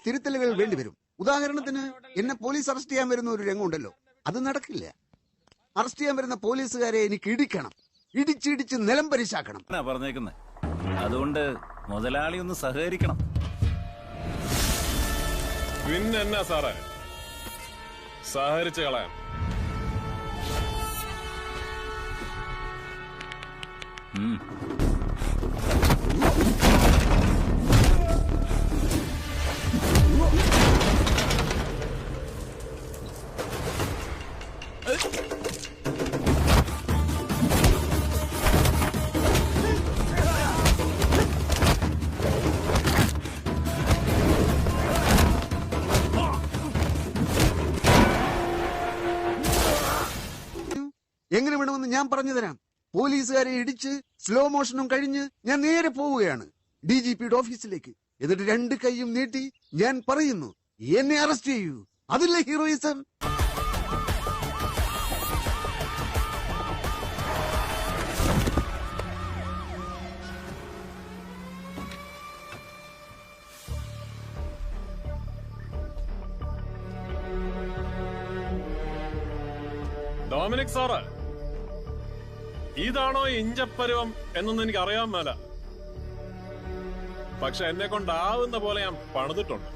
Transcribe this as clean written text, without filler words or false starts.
തിരുത്തലുകൾ വേണ്ടിവരും. ഉദാഹരണത്തിന് എന്നെ പോലീസ് അറസ്റ്റ് ചെയ്യാൻ വരുന്ന ഒരു രംഗമുണ്ടല്ലോ, അത് നടക്കില്ല. അറസ്റ്റ് ചെയ്യാൻ വരുന്ന പോലീസുകാരെ എനിക്ക് ഇടിക്കണം, ഇടിച്ചിടിച്ച് നിലം പരിശാക്കണം. പറഞ്ഞേക്കുന്നേ, അതുകൊണ്ട് മുതലാളി ഒന്ന് സഹകരിക്കണം. പിന്നെ എന്നാ സാറേ, സഹകരിച്ച് കളയാം. എങ്ങനെ വേണമെന്ന് ഞാൻ പറഞ്ഞു തരാം. പോലീസുകാരെ ഇടിച്ച് സ്ലോ മോഷനും കഴിഞ്ഞ് ഞാൻ നേരെ പോവുകയാണ് DGPയുടെ ഓഫീസിലേക്ക്. എന്നിട്ട് 2 കൈയും നീട്ടി ഞാൻ പറയുന്നു, എന്നെ അറസ്റ്റ് ചെയ്യൂ. അതില്ലേ ഹീറോയിസം? ഡൊമിനിക് സാറ്, ഇതാണോ ഇഞ്ചപ്പരുവം എന്നൊന്നും എനിക്ക് അറിയാൻ മേല. പക്ഷെ എന്നെ കൊണ്ടാവുന്ന പോലെ ഞാൻ പണിതിട്ടുണ്ട്.